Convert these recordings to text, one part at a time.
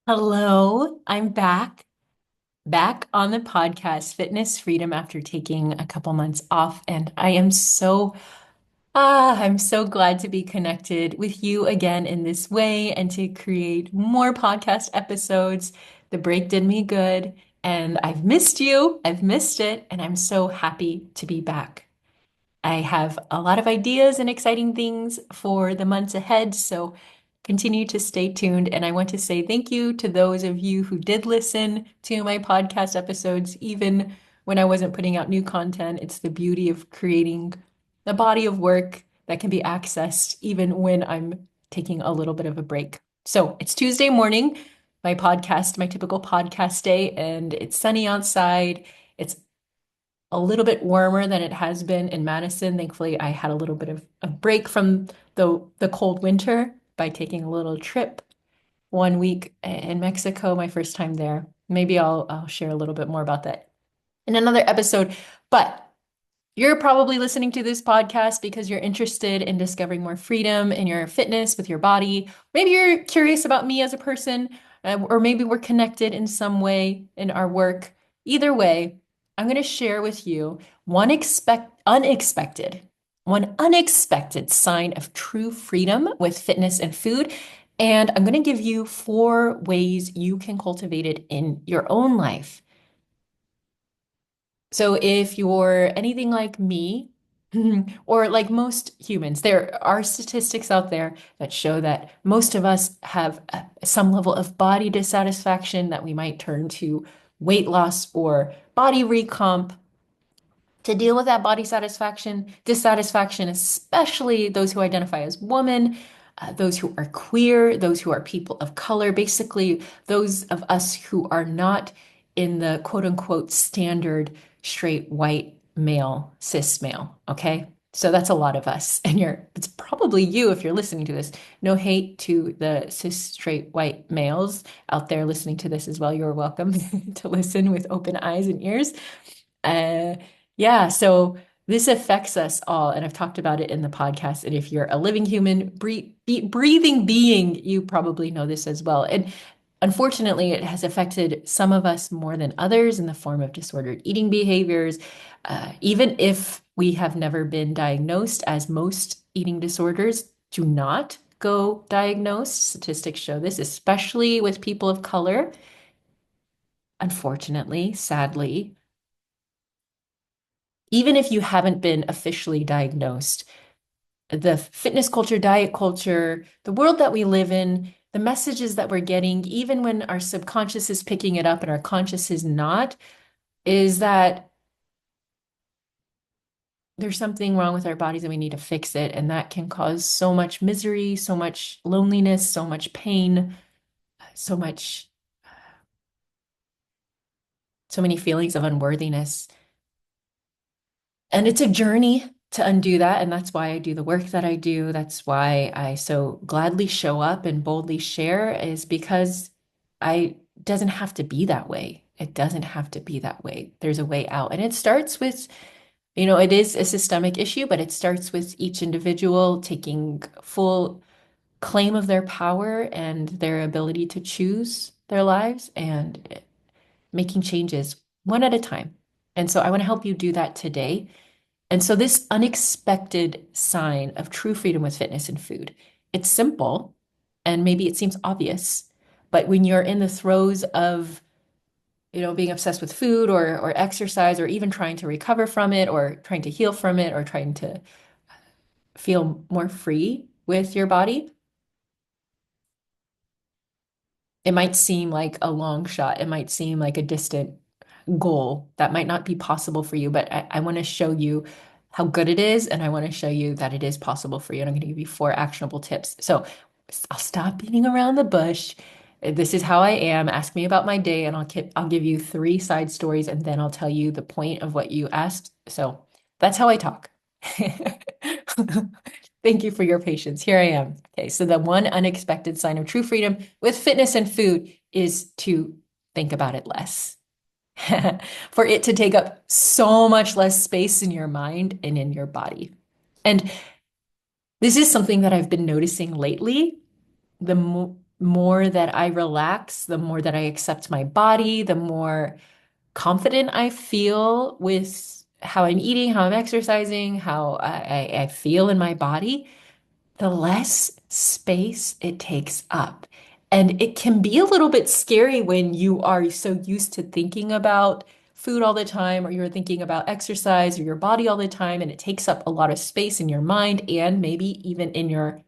Hello, I'm back on the podcast, Fitness Freedom, after taking a couple months off, and I'm so glad to be connected with you again in this way and to create more podcast episodes. The break did me good, and I've missed you. I've missed it, and I'm so happy to be back. I have a lot of ideas and exciting things for the months ahead, so continue to stay tuned. And I want to say thank you to those of you who did listen to my podcast episodes, even when I wasn't putting out new content. It's the beauty of creating a body of work that can be accessed even when I'm taking a little bit of a break. So it's Tuesday morning, my typical podcast day, and it's sunny outside. It's a little bit warmer than it has been in Madison. Thankfully, I had a little bit of a break from the cold winter by taking a little trip 1 week in Mexico, my first time there. Maybe I'll share a little bit more about that in another episode. But you're probably listening to this podcast because you're interested in discovering more freedom in your fitness with your body. Maybe you're curious about me as a person, or maybe we're connected in some way in our work. Either way, I'm going to share with you one unexpected sign of true freedom with fitness and food. And I'm going to give you 4 ways you can cultivate it in your own life. So if you're anything like me, or like most humans, there are statistics out there that show that most of us have some level of body dissatisfaction that we might turn to weight loss or body recomp to deal with that body dissatisfaction, especially those who identify as women, those who are queer, those who are people of color, basically those of us who are not in the quote unquote standard straight white male, cis male. Okay. So that's a lot of us. And it's probably you if you're listening to this. No hate to the cis straight white males out there listening to this as well. You're welcome to listen with open eyes and ears. Uh, yeah, so this affects us all, and I've talked about it in the podcast. And if you're a living human, breathing being, you probably know this as well. And unfortunately, it has affected some of us more than others in the form of disordered eating behaviors. Even if we have never been diagnosed, as most eating disorders do not go diagnosed. Statistics show this, especially with people of color. Unfortunately, sadly, even if you haven't been officially diagnosed, the fitness culture, diet culture, the world that we live in, the messages that we're getting, even when our subconscious is picking it up and our conscious is not, is that there's something wrong with our bodies and we need to fix it. And that can cause so much misery, so much loneliness, so much pain, so much, so many feelings of unworthiness. And it's a journey to undo that. And that's why I do the work that I do. That's why I so gladly show up and boldly share, is because I doesn't have to be that way. It doesn't have to be that way. There's a way out. And it starts with, it is a systemic issue, but it starts with each individual taking full claim of their power and their ability to choose their lives and making changes one at a time. And so I want to help you do that today. And so this unexpected sign of true freedom with fitness and food, it's simple and maybe it seems obvious, but when you're in the throes of, being obsessed with food or exercise or even trying to recover from it or trying to heal from it or trying to feel more free with your body, it might seem like a long shot. It might seem like a distant goal that might not be possible for you, but I want to show you how good it is, and I want to show you that it is possible for you. And I'm going to give you 4 actionable tips. So I'll stop beating around the bush. This is how I am. Ask me about my day, and I'll give you 3 side stories, and then I'll tell you the point of what you asked. So that's how I talk. Thank you for your patience. Here I am. Okay, so the one unexpected sign of true freedom with fitness and food is to think about it less. For it to take up so much less space in your mind and in your body. And this is something that I've been noticing lately. The mo more that I relax, the more that I accept my body, the more confident I feel with how I'm eating, how I'm exercising, how I feel in my body, the less space it takes up. And it can be a little bit scary when you are so used to thinking about food all the time, or you're thinking about exercise or your body all the time, and it takes up a lot of space in your mind and maybe even in your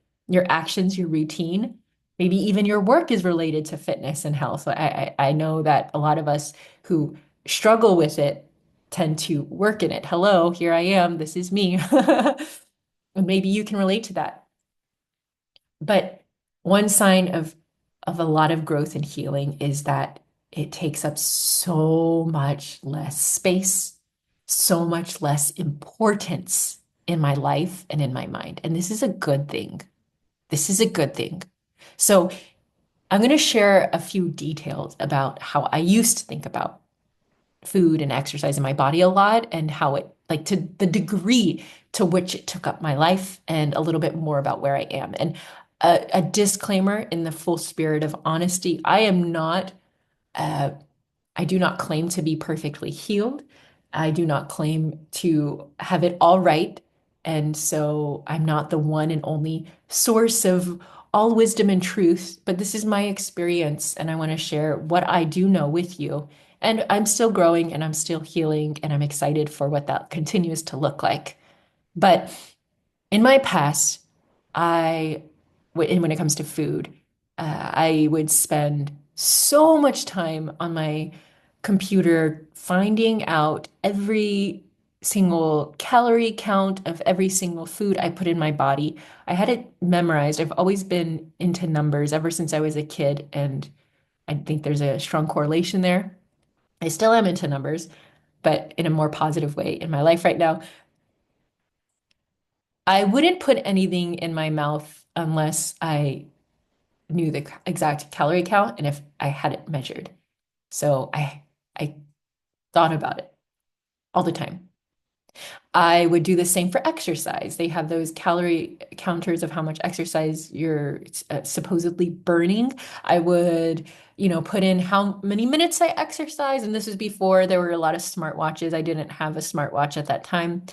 actions, your routine. Maybe even your work is related to fitness and health. I know that a lot of us who struggle with it tend to work in it. Hello, here I am. This is me. And maybe you can relate to that. But one sign of a lot of growth and healing is that it takes up so much less space, so much less importance in my life and in my mind. And this is a good thing. This is a good thing. So I'm going to share a few details about how I used to think about food and exercise in my body a lot, and how it, like, to the degree to which it took up my life, and a little bit more about where I am. And a disclaimer in the full spirit of honesty, uh, I do not claim to be perfectly healed. I do not claim to have it all right. And so I'm not the one and only source of all wisdom and truth, but this is my experience, and I want to share what I do know with you. And I'm still growing and I'm still healing, and I'm excited for what that continues to look like. But in my past, and when it comes to food, I would spend so much time on my computer finding out every single calorie count of every single food I put in my body. I had it memorized. I've always been into numbers ever since I was a kid, and I think there's a strong correlation there. I still am into numbers, but in a more positive way in my life right now. I wouldn't put anything in my mouth unless I knew the exact calorie count and if I had it measured. So I thought about it all the time. I would do the same for exercise. They have those calorie counters of how much exercise you're supposedly burning. I would, put in how many minutes I exercise. And this was before there were a lot of smartwatches. I didn't have a smartwatch at that time.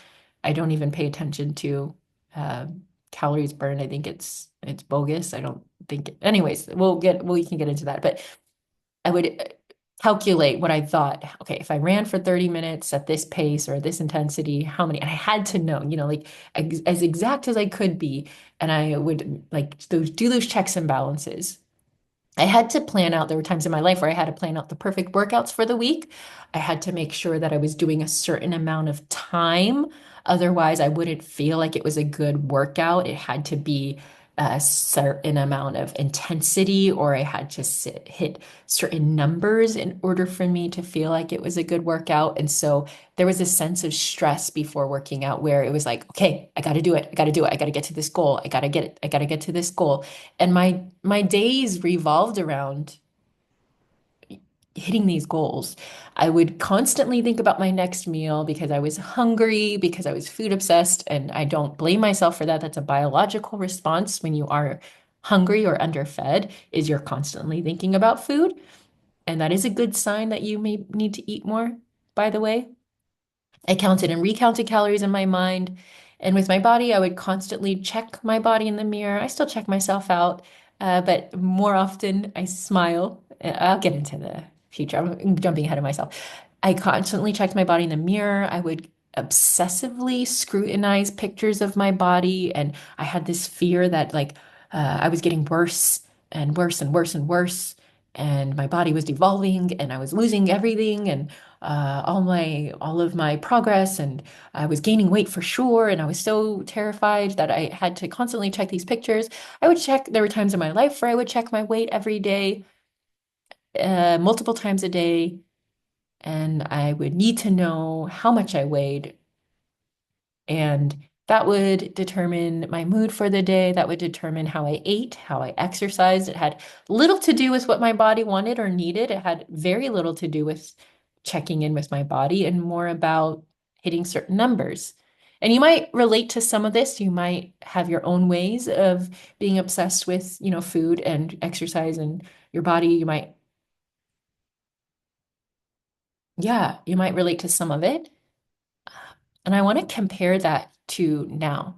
I don't even pay attention to uh, calories burned. I think it's bogus. I don't think. Anyways, we can get into that. But I would calculate what I thought, okay, if I ran for 30 minutes at this pace or this intensity, how many? And I had to know, like, as exact as I could be. And I would, like, do those checks and balances. I had to plan out, there were times in my life where I had to plan out the perfect workouts for the week. I had to make sure that I was doing a certain amount of time. Otherwise, I wouldn't feel like it was a good workout. It had to be a certain amount of intensity, or I had to hit certain numbers in order for me to feel like it was a good workout. And so there was a sense of stress before working out where it was like, okay, I got to do it. I got to do it. I got to get to this goal. I got to get it. I got to get to this goal. And my days revolved around hitting these goals. I would constantly think about my next meal because I was hungry, because I was food obsessed, and I don't blame myself for that. That's a biological response when you are hungry or underfed, is you're constantly thinking about food. And that is a good sign that you may need to eat more, by the way. I counted and recounted calories in my mind. And with my body, I would constantly check my body in the mirror. I still check myself out, but more often I smile. I'll get into the future. I'm jumping ahead of myself. I constantly checked my body in the mirror. I would obsessively scrutinize pictures of my body. And I had this fear that, like, I was getting worse and worse and worse and worse. And my body was devolving and I was losing everything. And all of my progress, and I was gaining weight for sure, and I was so terrified that I had to constantly check these pictures. I would check, there were times in my life where I would check my weight every day, multiple times a day, and I would need to know how much I weighed, and that would determine my mood for the day. That would determine how I ate, how I exercised. It had little to do with what my body wanted or needed. It had very little to do with checking in with my body, and more about hitting certain numbers. And you might relate to some of this. You might have your own ways of being obsessed with, food and exercise and your body. Yeah, you might relate to some of it. And I want to compare that to now.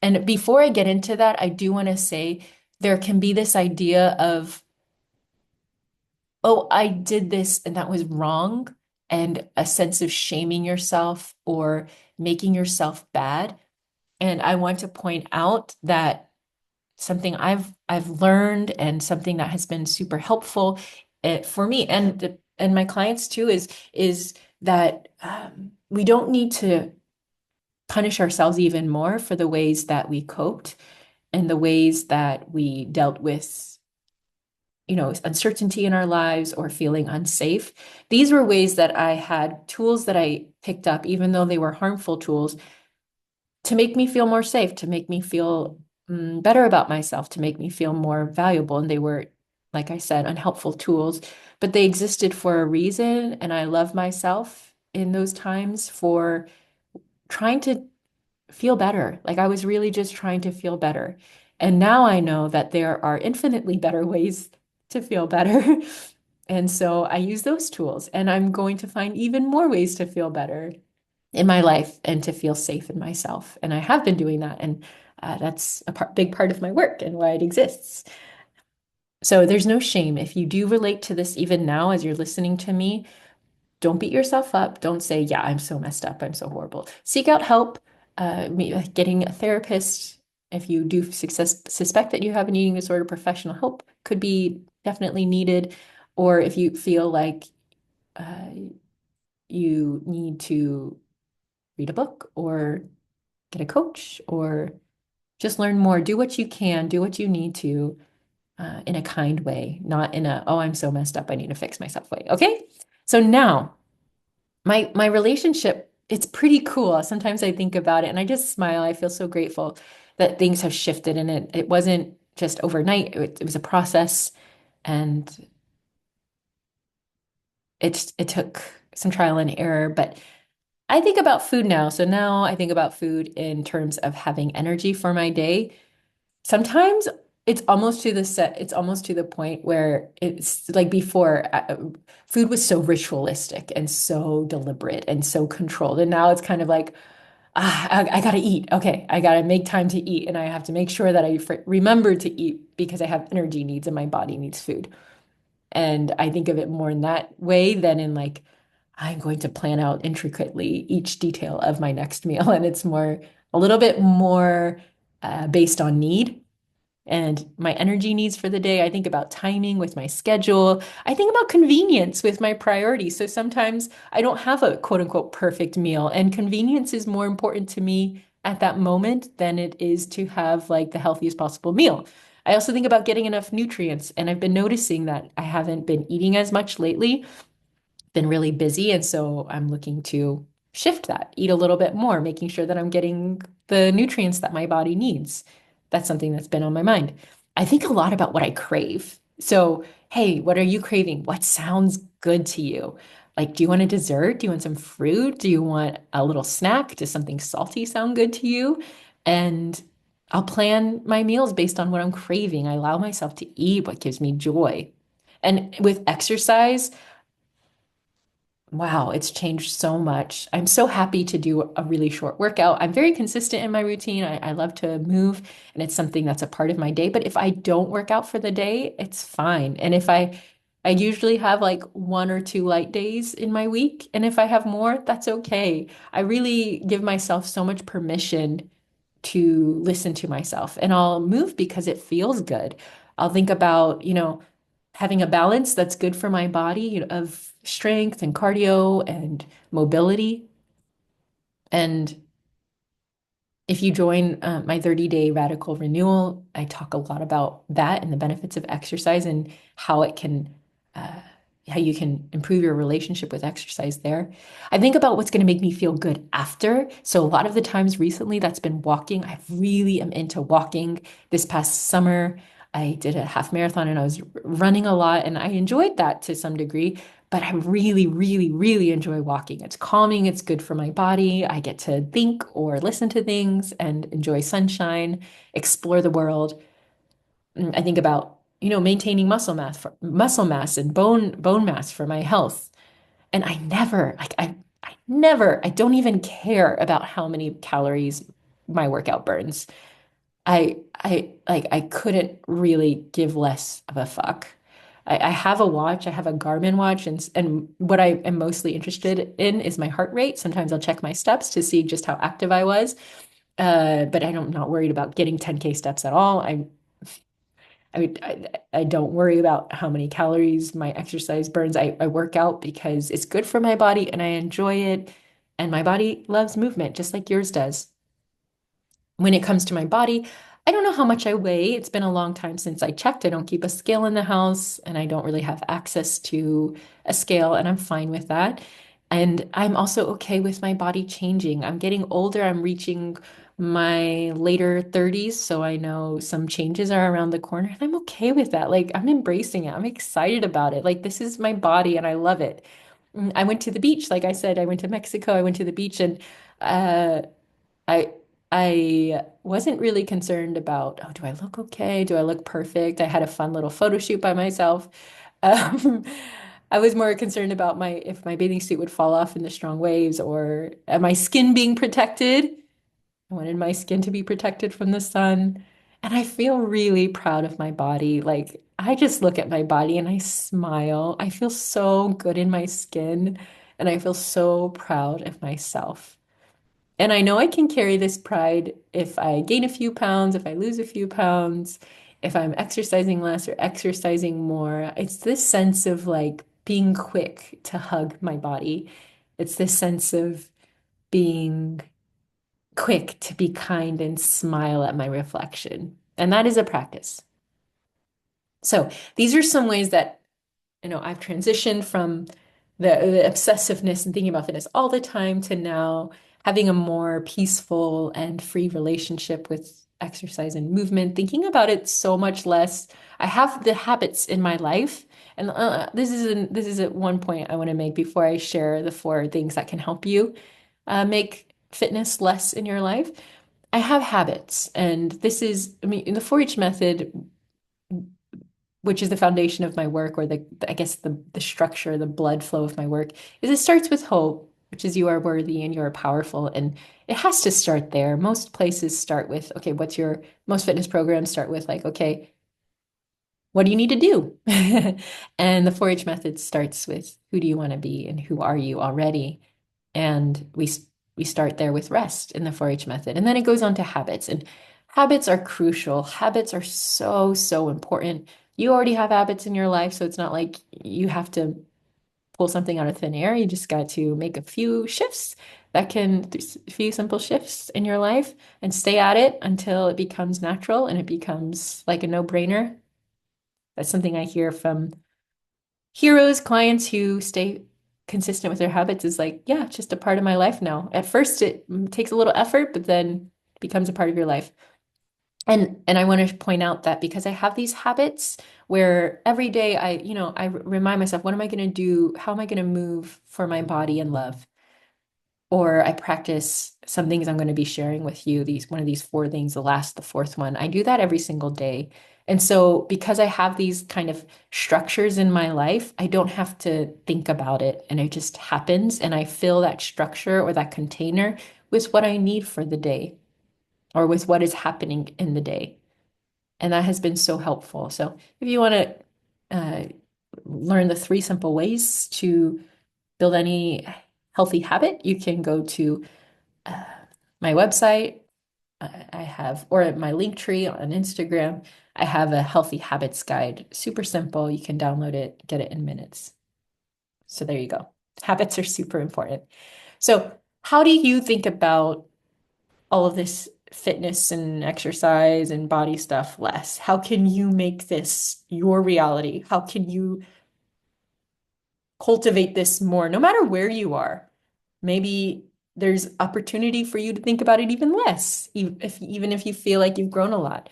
And before I get into that, I do want to say there can be this idea of, oh, I did this and that was wrong, and a sense of shaming yourself or making yourself bad. And I want to point out that something I've learned and something that has been super helpful for me and my clients too is that we don't need to punish ourselves even more for the ways that we coped and the ways that we dealt with, uncertainty in our lives or feeling unsafe. These were ways that I had tools that I picked up, even though they were harmful tools, to make me feel more safe, to make me feel better about myself, to make me feel more valuable. And they were, like I said, unhelpful tools, but they existed for a reason. And I love myself in those times for trying to feel better. Like I was really just trying to feel better. And now I know that there are infinitely better ways to feel better. And so I use those tools, and I'm going to find even more ways to feel better in my life and to feel safe in myself. And I have been doing that. And that's a big part of my work and why it exists. So there's no shame. If you do relate to this even now as you're listening to me, don't beat yourself up. Don't say, yeah, I'm so messed up. I'm so horrible. Seek out help. Getting a therapist, if you do suspect that you have an eating disorder, professional help could be definitely needed. Or if you feel like uh, you need to read a book or get a coach or just learn more, do what you can, do what you need to in a kind way, not in a, oh, I'm so messed up, I need to fix myself way. Okay. So now, my relationship, it's pretty cool. Sometimes I think about it and I just smile. I feel so grateful that things have shifted, and it wasn't just overnight. It was a process, and it took some trial and error. But I think about food now. So now I think about food in terms of having energy for my day. Sometimes it's almost to the point where it's like before, food was so ritualistic and so deliberate and so controlled. And now it's kind of like, I gotta eat. Okay, I gotta make time to eat, and I have to make sure that I remember to eat because I have energy needs and my body needs food. And I think of it more in that way than in like, I'm going to plan out intricately each detail of my next meal. And it's more, a little bit more based on need and my energy needs for the day. I think about timing with my schedule. I think about convenience with my priorities. So sometimes I don't have a quote unquote perfect meal, and convenience is more important to me at that moment than it is to have like the healthiest possible meal. I also think about getting enough nutrients, and I've been noticing that I haven't been eating as much lately, been really busy. And so I'm looking to shift that, eat a little bit more, making sure that I'm getting the nutrients that my body needs. That's something that's been on my mind. I think a lot about what I crave. So, hey, what are you craving? What sounds good to you? Like, do you want a dessert? Do you want some fruit? Do you want a little snack? Does something salty sound good to you? And I'll plan my meals based on what I'm craving. I allow myself to eat what gives me joy. And with exercise, wow, it's changed so much. I'm so happy to do a really short workout. I'm very consistent in my routine. I love to move, and it's something that's a part of my day. But if I don't work out for the day, it's fine. And I usually have like one or two light days in my week. And if I have more, that's okay. I really give myself so much permission to listen to myself, and I'll move because it feels good. I'll think about, having a balance that's good for my body, of strength and cardio and mobility. And if you join my 30-day radical renewal, I talk a lot about that and the benefits of exercise and how it can, uh, how you can improve your relationship with exercise there. I think about what's going to make me feel good after. So a lot of the times recently, that's been walking. I really am into walking this past summer. I did a half marathon and I was running a lot and I enjoyed that to some degree, but I really, really, really enjoy walking. It's calming, it's good for my body. I get to think or listen to things and enjoy sunshine, explore the world. I think about, maintaining muscle mass and bone mass for my health. And I never, like I never, I don't even care about how many calories my workout burns. I couldn't really give less of a fuck. I have a watch, I have a Garmin watch, and what I am mostly interested in is my heart rate. Sometimes I'll check my steps to see just how active I was. But I'm not worried about getting 10K steps at all. I don't worry about how many calories my exercise burns. I work out because it's good for my body and I enjoy it. And my body loves movement, just like yours does. When it comes to my body, I don't know how much I weigh. It's been a long time since I checked. I don't keep a scale in the house and I don't really have access to a scale, and I'm fine with that. And I'm also okay with my body changing. I'm getting older. I'm reaching my later 30s, so I know some changes are around the corner, and I'm okay with that. Like, I'm embracing it. I'm excited about it. Like, this is my body and I love it. I went to the beach. Like I said, I went to Mexico. I went to the beach and uh, I I wasn't really concerned about, oh, do I look okay? Do I look perfect? I had a fun little photo shoot by myself. Um, I was more concerned about my if my bathing suit would fall off in the strong waves or my skin being protected. I wanted my skin to be protected from the sun. And I feel really proud of my body. Like I just look at my body and I smile. I feel so good in my skin and I feel so proud of myself. And I know I can carry this pride if I gain a few pounds, if I lose a few pounds, if I'm exercising less or exercising more. It's this sense of like being quick to hug my body. It's this sense of being quick to be kind and smile at my reflection. And that is a practice. So these are some ways that I've transitioned from the obsessiveness and thinking about fitness all the time to now having a more peaceful and free relationship with exercise and movement, thinking about it so much less. I have the habits in my life, and this is at one point I want to make before I share the four things that can help you make fitness less in your life. I have habits, and this is, I mean, in the 4-H method, which is the foundation of my work, or I guess the structure, the blood flow of my work, is it starts with hope, which is you are worthy and you are powerful. And it has to start there. Most places start with, okay, most fitness programs start with like, okay, what do you need to do? And the 4-H method starts with who do you want to be and who are you already? And we start there with rest in the 4-H method. And then it goes on to habits. And habits are crucial. Habits are so, so important. You already have habits in your life, so it's not like you have to pull something out of thin air. You just got to make a few shifts a few simple shifts in your life and stay at it until it becomes natural and it becomes like a no-brainer. That's something I hear from heroes, clients who stay consistent with their habits is like, yeah, it's just a part of my life now. At first, it takes a little effort, but then it becomes a part of your life. And I want to point out that because I have these habits where every day I remind myself, what am I going to do? How am I going to move for my body and love? Or I practice some things I'm going to be sharing with you, one of these four things, the fourth one. I do that every single day. And so because I have these kind of structures in my life, I don't have to think about it and it just happens. And I fill that structure or that container with what I need for the day or with what is happening in the day. And that has been so helpful. So if you want to learn the 3 simple ways to build any healthy habit, you can go to uh, my website. I have, or at my link tree on Instagram, I have a healthy habits guide. Super simple. You can download it, get it in minutes. So there you go. Habits are super important. So, how do you think about all of this fitness and exercise and body stuff less? How can you make this your reality? How can you cultivate this more, no matter where you are? Maybe there's opportunity for you to think about it even less, even if you feel like you've grown a lot.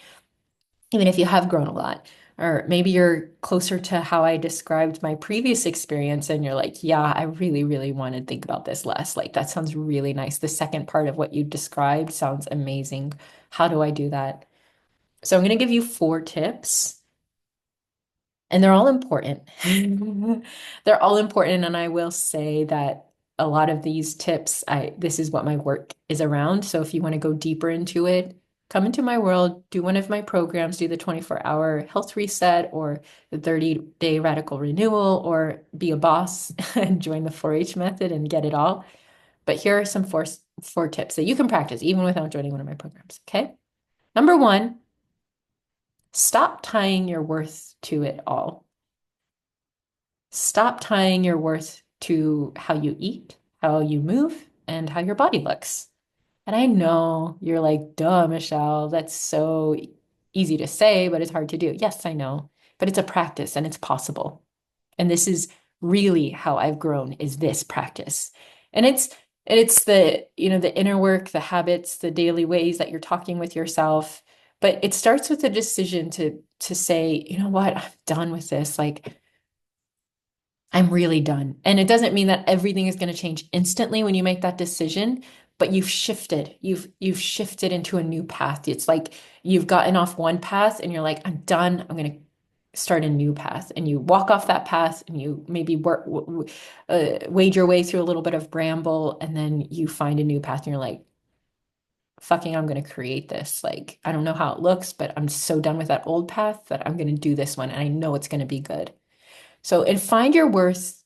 even if you have grown a lot. Or maybe you're closer to how I described my previous experience, and you're like, yeah, I really, really want to think about this less. Like, that sounds really nice. The second part of what you described sounds amazing. How do I do that? So, I'm going to give you 4 tips. And they're all important. They're all important. And I will say that a lot of these tips, this is what my work is around. So if you want to go deeper into it, come into my world, do one of my programs, do the 24-hour health reset or the 30-day radical renewal, or be a boss and join the 4-H method and get it all. But here are some four tips that you can practice even without joining one of my programs. Okay. Number one, stop tying your worth to it all. Stop tying your worth to how you eat, how you move, and how your body looks. And I know you're like, duh, Michelle, that's so easy to say, but it's hard to do. Yes, I know, but it's a practice and it's possible. And this is really how I've grown is this practice. And it's the, the inner work, the habits, the daily ways that you're talking with yourself. But it starts with a decision to say, you know what, I'm done with this. Like, I'm really done. And it doesn't mean that everything is going to change instantly when you make that decision, but you've shifted. You've shifted into a new path. It's like you've gotten off one path and you're like, I'm done. I'm going to start a new path. And you walk off that path and you maybe wade your way through a little bit of bramble, and then you find a new path and you're like, fucking, I'm going to create this. Like, I don't know how it looks, but I'm so done with that old path that I'm going to do this one. And I know it's going to be good. So, and find your worth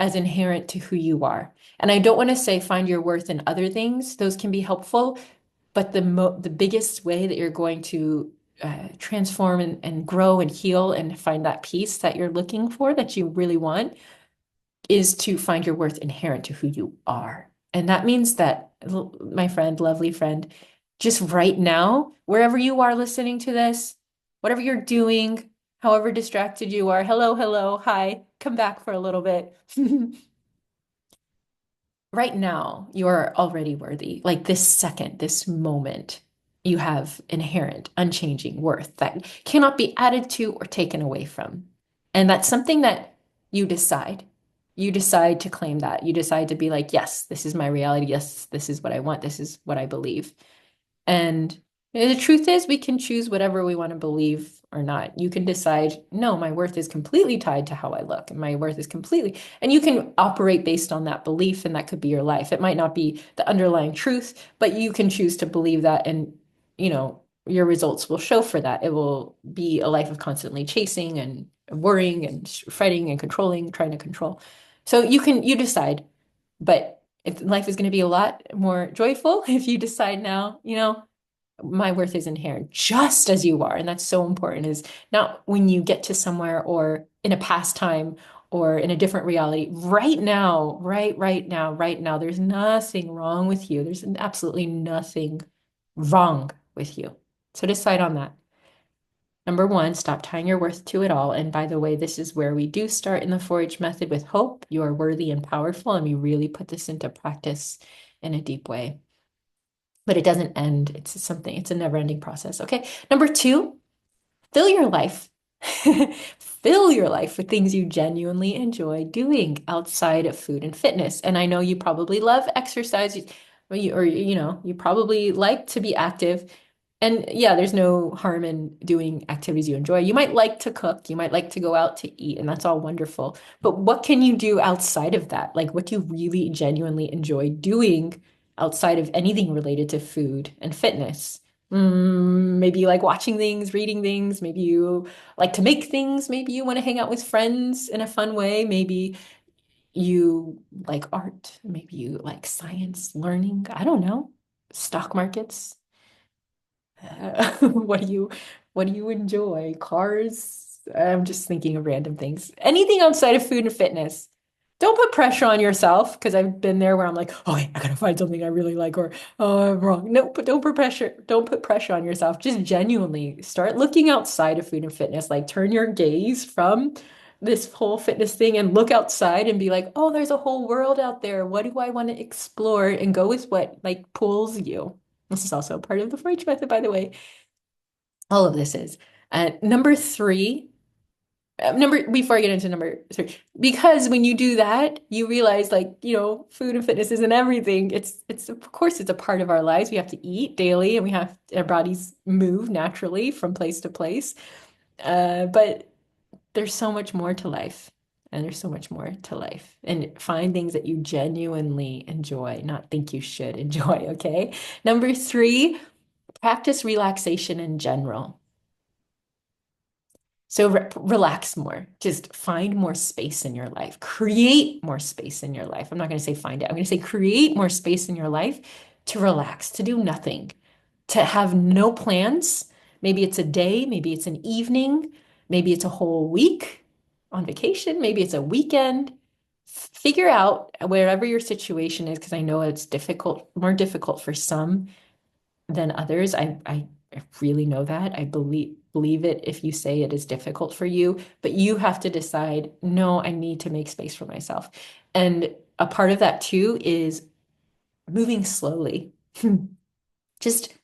as inherent to who you are. And I don't want to say find your worth in other things. Those can be helpful, but the biggest way that you're going to transform and grow and heal and find that peace that you're looking for, that you really want, is to find your worth inherent to who you are. And that means that, my friend, lovely friend, just right now, wherever you are listening to this, whatever you're doing, however distracted you are, hello, hello, hi, come back for a little bit. Right now, you are already worthy. Like this second, this moment, you have inherent, unchanging worth that cannot be added to or taken away from. And that's something that you decide. You decide to claim that. You decide to be like, yes, this is my reality. Yes, this is what I want. This is what I believe. And the truth is, we can choose whatever we want to believe or not. You can decide, no, my worth is completely tied to how I look, and my worth is completely, and you can operate based on that belief, and that could be your life. It might not be the underlying truth, but you can choose to believe that, and your results will show for that. It will be a life of constantly chasing and worrying and fretting and controlling, trying to control. So you decide. But if life is going to be a lot more joyful if you decide now, my worth is inherent just as you are. And that's so important, is not when you get to somewhere or in a past time or in a different reality. Right now, right now, there's nothing wrong with you. There's absolutely nothing wrong with you. So decide on that. Number one, stop tying your worth to it all. And by the way, this is where we do start in the 4-H method with hope. You are worthy and powerful, and we really put this into practice in a deep way. But it doesn't end. It's a never-ending process. Okay. Number two, fill your life. Fill your life with things you genuinely enjoy doing outside of food and fitness. And I know you probably love exercise, you probably like to be active. And yeah, there's no harm in doing activities you enjoy. You might like to cook, you might like to go out to eat, and that's all wonderful. But what can you do outside of that? Like, what do you really genuinely enjoy doing outside of anything related to food and fitness? Maybe you like watching things, reading things. Maybe you like to make things. Maybe you want to hang out with friends in a fun way. Maybe you like art. Maybe you like science, learning. I don't know. Stock markets. What do you enjoy? Cars? I'm just thinking of random things. Anything outside of food and fitness. Don't put pressure on yourself, because I've been there where I'm like, okay, I gotta find something I really like, or oh, I'm wrong. No, but don't put pressure. Don't put pressure on yourself. Just genuinely start looking outside of food and fitness. Like, turn your gaze from this whole fitness thing and look outside and be like, oh, there's a whole world out there. What do I want to explore? And go with what like pulls you. This is also part of the 4-H method, by the way. All of this is. Number three, before I get into number three, because when you do that, you realize like, food and fitness isn't everything. It's of course it's a part of our lives. We have to eat daily and we have our bodies move naturally from place to place. But there's so much more to life. And there's so much more to life. And find things that you genuinely enjoy, not think you should enjoy, okay? Number three, practice relaxation in general. So relax more. Just find more space in your life. Create more space in your life. I'm not going to say find it. I'm going to say create more space in your life to relax, to do nothing, to have no plans. Maybe it's a day, maybe it's an evening, maybe it's a whole week on vacation, maybe it's a weekend. Figure out wherever your situation is, because I know it's difficult, more difficult for some than others. I really know that. I believe it if you say it is difficult for you, but you have to decide, no, I need to make space for myself. And a part of that too is moving slowly. Just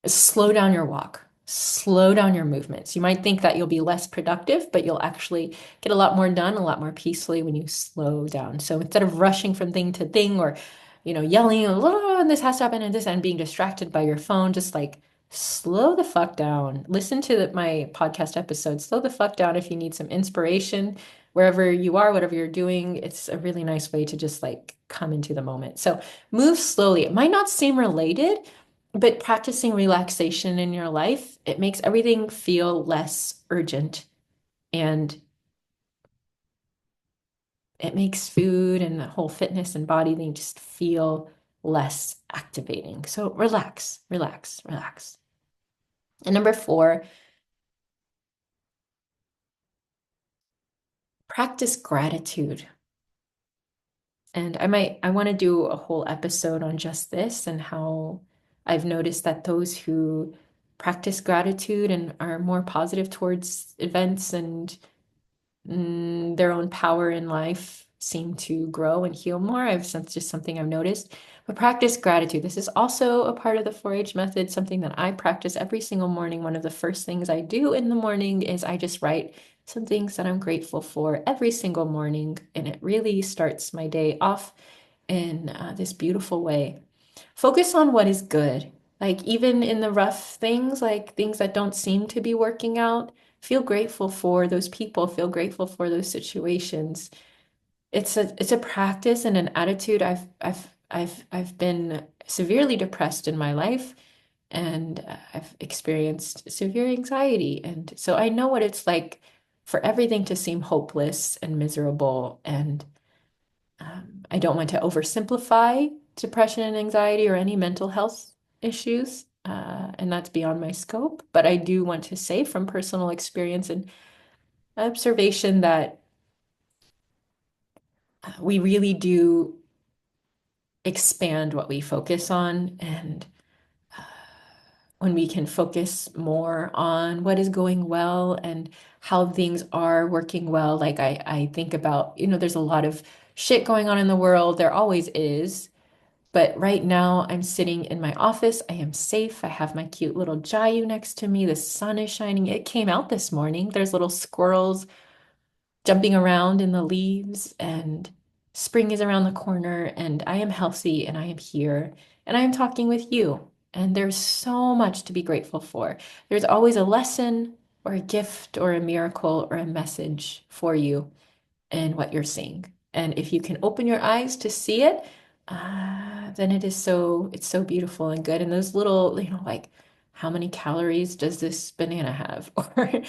slow down your walk, slow down your movements. You might think that you'll be less productive, but you'll actually get a lot more done, a lot more peacefully when you slow down. So instead of rushing from thing to thing or, yelling, "Oh, and this has to happen and this," and being distracted by your phone, just like slow the fuck down. Listen to my podcast episode. Slow the fuck down if you need some inspiration. Wherever you are, whatever you're doing, it's a really nice way to just like come into the moment. So move slowly. It might not seem related, but practicing relaxation in your life, it makes everything feel less urgent and it makes food and the whole fitness and body thing just feel less activating. So relax, relax, relax. And number four, practice gratitude. And I want to do a whole episode on just this and how I've noticed that those who practice gratitude and are more positive towards events and their own power in life seem to grow and heal more. That's just something I've noticed. But practice gratitude. This is also a part of the 4-H method, something that I practice every single morning. One of the first things I do in the morning is I just write some things that I'm grateful for every single morning. And it really starts my day off in this beautiful way. Focus on what is good. Like even in the rough things, like things that don't seem to be working out, feel grateful for those people, feel grateful for those situations. It's a practice and an attitude. I've been severely depressed in my life and I've experienced severe anxiety. And so I know what it's like for everything to seem hopeless and miserable. And I don't want to oversimplify depression and anxiety or any mental health issues, and that's beyond my scope. But I do want to say from personal experience and observation that we really do expand what we focus on. And when we can focus more on what is going well and how things are working well, like I think about, there's a lot of shit going on in the world. There always is. But right now, I'm sitting in my office. I am safe. I have my cute little Jayu next to me. The sun is shining. It came out this morning. There's little squirrels jumping around in the leaves, and spring is around the corner. And I am healthy, and I am here, and I am talking with you. And there's so much to be grateful for. There's always a lesson, or a gift, or a miracle, or a message for you in what you're seeing. And if you can open your eyes to see it, then it's so beautiful and good. And those little, like how many calories does this banana have? Or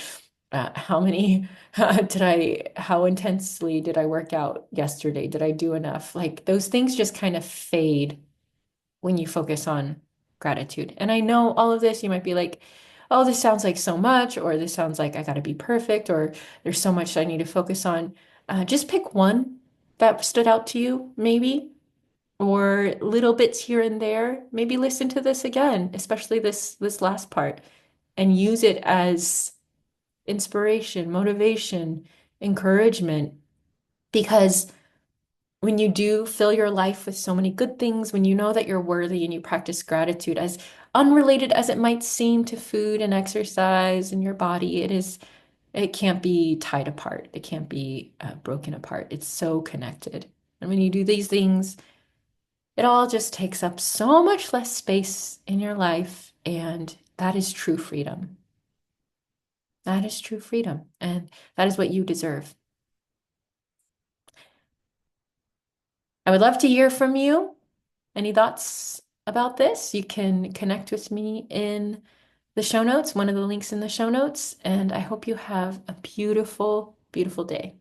how many how intensely did I work out yesterday? Did I do enough? Like those things just kind of fade when you focus on gratitude. And I know all of this, you might be like, oh, this sounds like so much, or this sounds like I got to be perfect, or there's so much I need to focus on. Just pick one that stood out to you, maybe, or little bits here and there. Maybe listen to this again, especially this last part, and use it as inspiration, motivation, encouragement, because when you do fill your life with so many good things, when you know that you're worthy and you practice gratitude, as unrelated as it might seem to food and exercise and your body, it can't be tied apart. It can't be broken apart. It's so connected. And when you do these things, it all just takes up so much less space in your life. And that is true freedom. That is true freedom. And that is what you deserve. I would love to hear from you. Any thoughts about this? You can connect with me in the show notes, one of the links in the show notes. And I hope you have a beautiful, beautiful day.